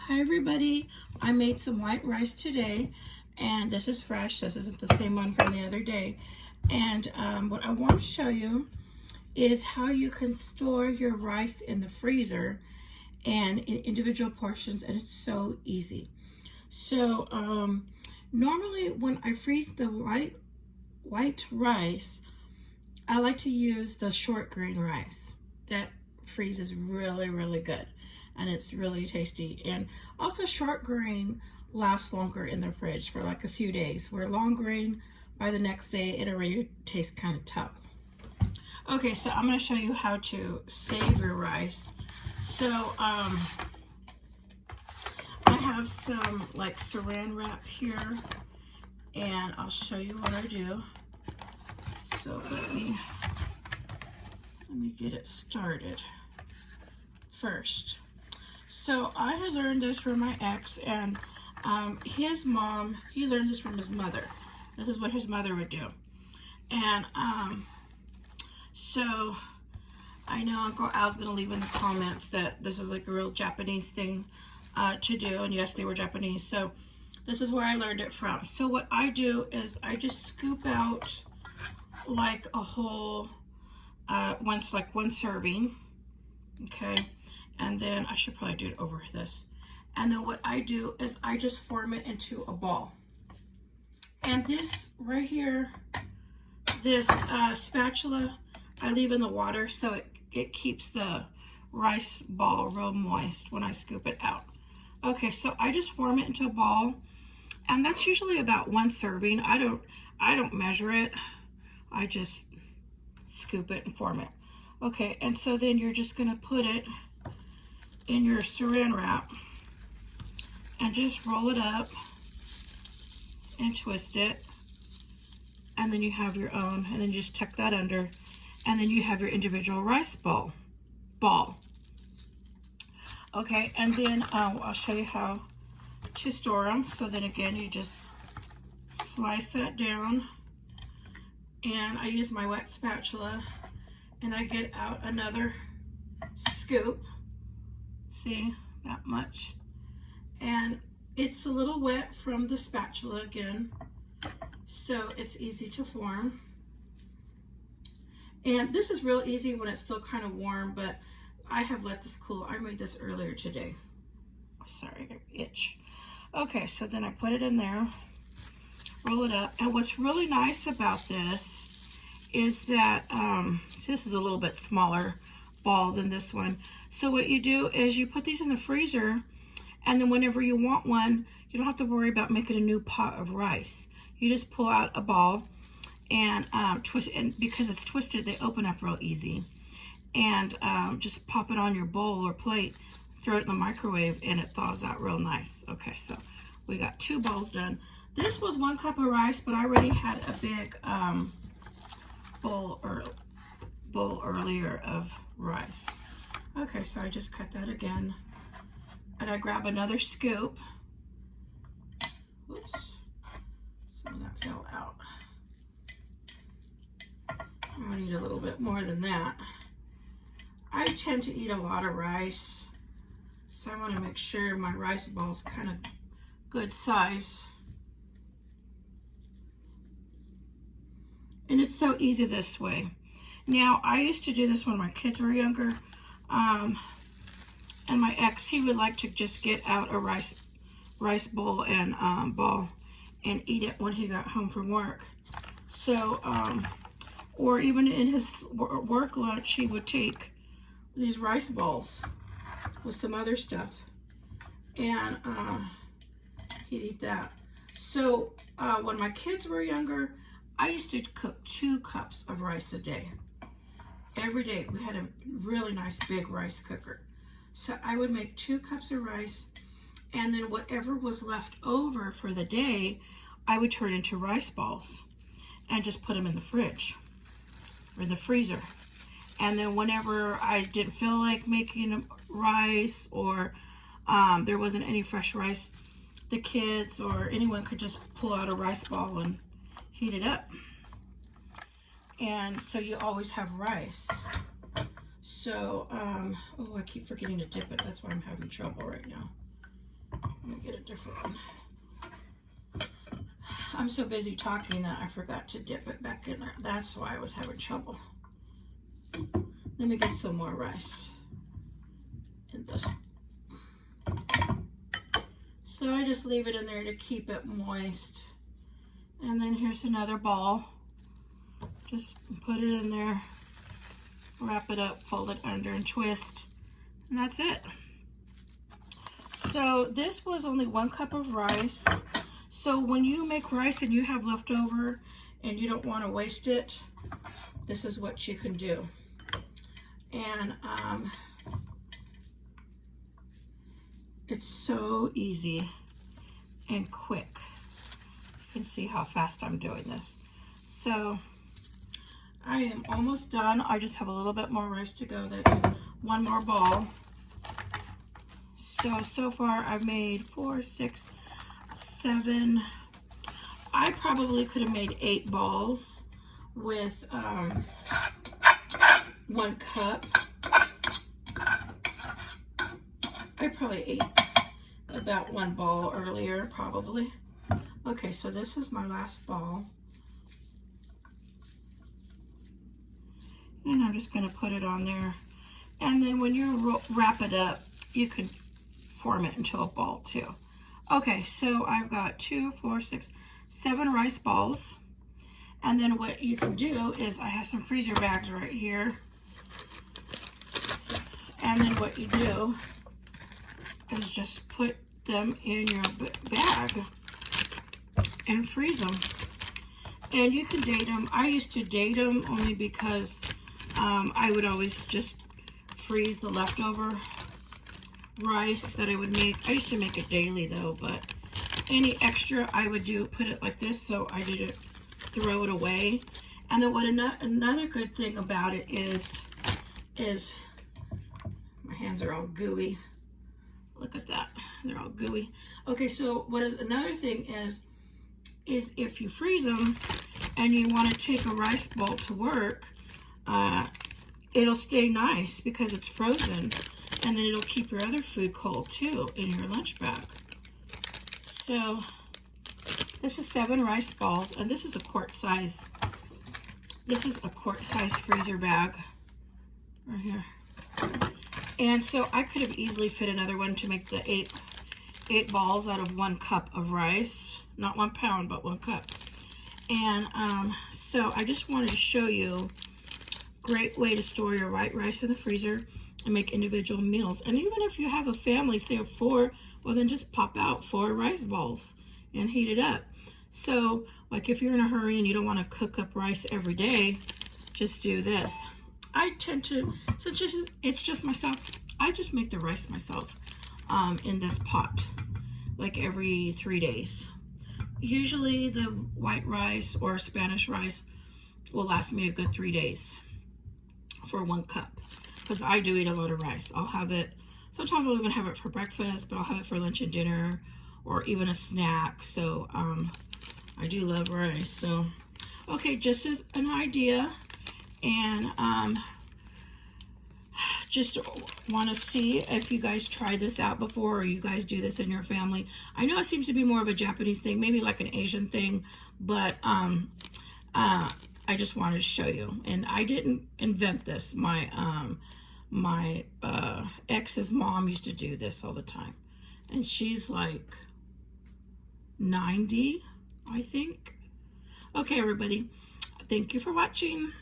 Hi everybody, I made some white rice today and this is fresh. This isn't the same one from the other day. And what I want to show you is how you can store your rice in the freezer and in individual portions, and it's so easy. So normally when I freeze the white rice, I like to use the short grain rice. That freezes really good and it's really tasty. And also short grain lasts longer in the fridge for like a few days, where long grain, by the next day it already tastes kind of tough. Okay, so I'm going to show you how to save your rice. So I have some like saran wrap here, and I'll show you what I do. So let me get it started first. So I had learned this from my ex, and his mom, he learned this from his mother. This is what his mother would do. And so I know Uncle Al's gonna leave in the comments that this is like a real Japanese thing to do, and yes, they were Japanese. So this is where I learned it from. So what I do is I just scoop out like a whole one serving, okay, and then I should probably do it over this. And then what I do is I just form it into a ball. And this right here, this spatula, I leave in the water so it keeps the rice ball real moist when I scoop it out. Okay, so I just form it into a ball, and that's usually about one serving. I don't measure it. I just scoop it and form it. Okay, and so then you're just gonna put it in your saran wrap and just roll it up and twist it, and then you have your own, and then you just tuck that under, and then you have your individual rice ball. Okay, and then I'll show you how to store them. So then again, you just slice that down, and I use my wet spatula, and I get out another scoop. See, that much. And it's a little wet from the spatula again, so it's easy to form. And this is real easy when it's still kind of warm, but I have let this cool. I made this earlier today. Sorry, I itch. Okay, so then I put it in there, roll it up, and what's really nice about this is that, see, this is a little bit smaller ball than this one. So what you do is you put these in the freezer, and then whenever you want one, you don't have to worry about making a new pot of rice. You just pull out a ball and twist it, and because it's twisted, they open up real easy. And just pop it on your bowl or plate, throw it in the microwave, and it thaws out real nice. Okay, so we got 2 balls done. This was 1 cup of rice, but I already had a big bowl earlier of rice. Okay, so I just cut that again, and I grab another scoop. Oops, some of that fell out. I need a little bit more than that. I tend to eat a lot of rice, so I want to make sure my rice ball's kind of good size. And it's so easy this way. Now, I used to do this when my kids were younger, and my ex, he would like to just get out a rice bowl and ball and eat it when he got home from work. So, or even in his work lunch, he would take these rice balls with some other stuff, and he'd eat that. So when my kids were younger, I used to cook 2 cups of rice a day. Every day. We had a really nice big rice cooker. So I would make 2 cups of rice, and then whatever was left over for the day, I would turn into rice balls and just put them in the fridge or the freezer. And then whenever I didn't feel like making rice, or there wasn't any fresh rice, the kids or anyone could just pull out a rice ball and heat it up. And so you always have rice. So, oh, I keep forgetting to dip it. That's why I'm having trouble right now. Let me get a different one. I'm so busy talking that I forgot to dip it back in there. That's why I was having trouble. Let me get some more rice in this. So I just leave it in there to keep it moist. And then here's another ball. Just put it in there, wrap it up, fold it under and twist, and that's it. So this was only 1 cup of rice. So when you make rice and you have leftover and you don't want to waste it, this is what you can do. And it's so easy and quick. You can see how fast I'm doing this. So I am almost done. I just have a little bit more rice to go. That's 1 more ball. So far I've made 4, 6, 7. I probably could have made 8 balls with 1 cup. I probably ate about 1 ball earlier, probably. Okay, so this is my last ball. And I'm just gonna put it on there. And then when you wrap it up, you can form it into a ball too. Okay, so I've got 2, 4, 6, 7 rice balls. And then what you can do is I have some freezer bags right here. And then what you do is just put them in your bag and freeze them. And you can date them. I used to date them only because I would always just freeze the leftover rice that I would make. I used to make it daily though, but any extra I would put it like this, so I didn't throw it away. And then what another good thing about it is my hands are all gooey. Look at that, they're all gooey. Okay, so what is another thing is if you freeze them and you want to take a rice ball to work, it'll stay nice because it's frozen, and then it'll keep your other food cold too in your lunch bag. So this is 7 rice balls, and this is a quart size. This is a quart size freezer bag right here. And so I could have easily fit another one to make the 8 balls out of 1 cup of rice. Not 1 pound, but 1 cup. And so I just wanted to show you great way to store your white rice in the freezer and make individual meals. And even if you have a family, say of 4, well then just pop out 4 rice balls and heat it up. So like if you're in a hurry and you don't want to cook up rice every day, just do this. I tend to, since it's just myself, I just make the rice myself in this pot, like every 3 days. Usually the white rice or Spanish rice will last me a good 3 days for 1 cup, because I do eat a lot of rice. I'll have it, sometimes I'll even have it for breakfast, but I'll have it for lunch and dinner, or even a snack. So I do love rice. So okay, just as an idea, and just want to see if you guys try this out before, or you guys do this in your family. I know it seems to be more of a Japanese thing, maybe like an Asian thing, but I just wanted to show you. And I didn't invent this. My ex's mom used to do this all the time, and she's like 90, I think. Okay, everybody, thank you for watching.